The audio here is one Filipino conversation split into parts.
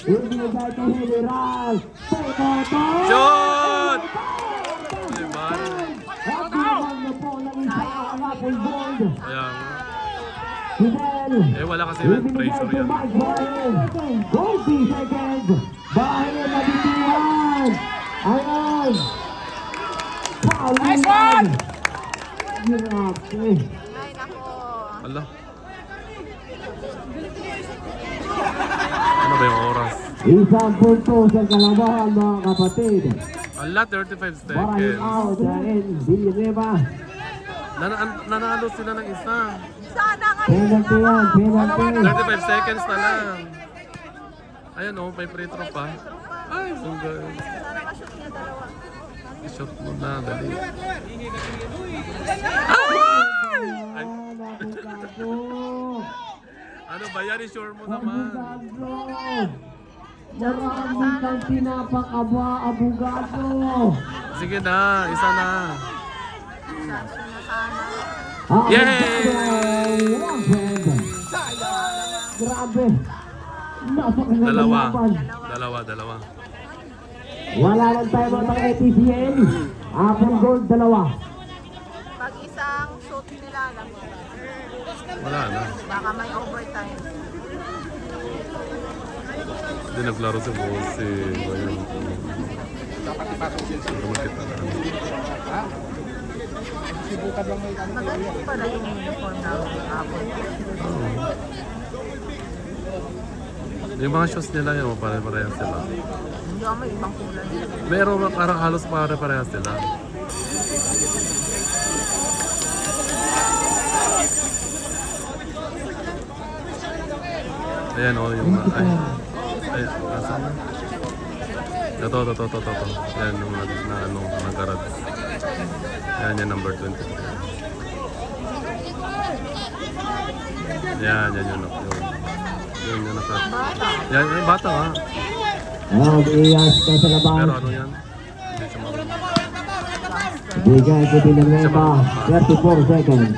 Ibigay kay General. Pekoto! Shoot! Diba? At binabang na po ng isa ang Apple Gold. Ayan. Fidel. Wala kasi yung pressure yan. Gold 3 seconds. Bahayan na bitiwan. Ayan. Nice one! Grabe. Ay, nako. Ala. Ano ba yung oras? Isang punto sa kalabahan mga kapatid. Ala, 35 Maraming seconds. out dahil Villanueva. Nanalo sila ng isa. Sana nga Penalty yan, penalty. 35 seconds na lang. Ayan oh, may free throw pa. Ay, sunggal. Sana ma-shoot niya dalawa. I-shot mo na, dali. Ay! Ano ba yan? I-sure mo naman. Marami kang pinapakaba, abogado. Sige na, isa na. Chance na sana. Yay! Grabe. Napakaganda Dalawa. laban. Dalawa. Wala lang tayo mga ATCL. Apple Gold, dalawa. Pag isang shoot nila lang, Wala na. baka may overtime. Hindi naglaro si Bossy. Ayun. Makita na. Magaling pala yung uniform ng Apple. Yung mga shoes nila yun, pare-parehas sila. Hindi ako may ibang kulay. Meron parang halos pare-parehas sila. Ayan o, yung ay, asan na? Ito. Ayan yung nag-garad. Ayan yung number 20. Yan yung naka. Yan yung bata ha. Ayan, iyas ka sa labas. Pero ano yan? Hindi siya marunong. Bigay ko Villanueva, 34 seconds.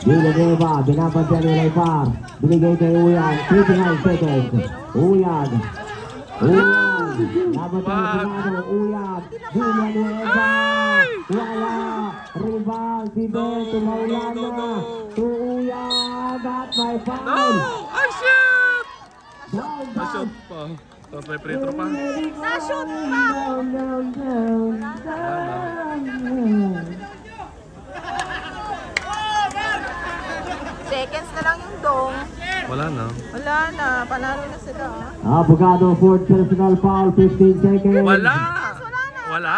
Villanueva, binabantayan nila Ipar. Binigay kay Uyag, 39 seconds. Uyag. Labantayan nila Uyag. Villanueva. Wala. Rebound. Fidel, tumaulan na. Uyag at may No! foul. Ay, shit! Down, Na-shoot pa. Tapos may free throw pa. Na-shoot pa! Seconds na lang yung dong. Wala na. Wala na, panalo na sila. Abogado, fourth personal foul, 15 seconds. Wala! Wala na.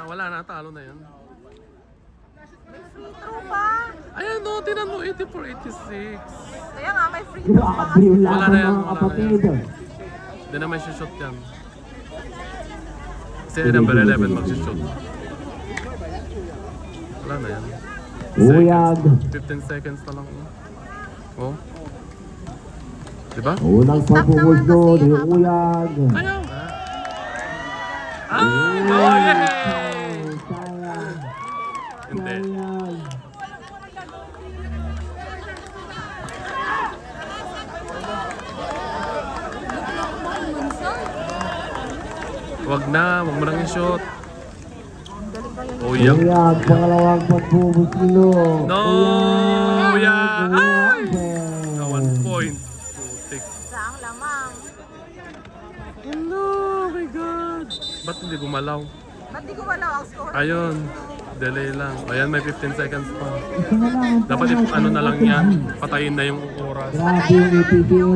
Wala na. Talo na yun. May free throw pa. Ayan no, tinan mo, 84-86. Kaya nga, may free throw pa Grabe yung kasi. Wala laban na yan, mga wala na kapatid. Hindi na may shoot yan. Kasi number 11 mag-shoot. Wala na yan. Uyag. 15 seconds na lang. Oh. Diba? Unang pagpupulso ni Uyag. Ayaw nga. Ah! Oh, yeah! Sayang. Hindi. Sayang. Wag mo nang i-shoot. Oh, yeah. Uyag, pangalawang pagpupulso. No! Yeah! Ay! Na 1 point. Putik. Saang lamang. Hello! Oh my God! Ba't hindi gumalaw? Ba't di ko wala ang score? Ayun. Delay lang. Ayan, may 15 seconds pa. Ito na lang. Dapat ano na lang yan. Patayin na yung oras. Grabe yung ATCL.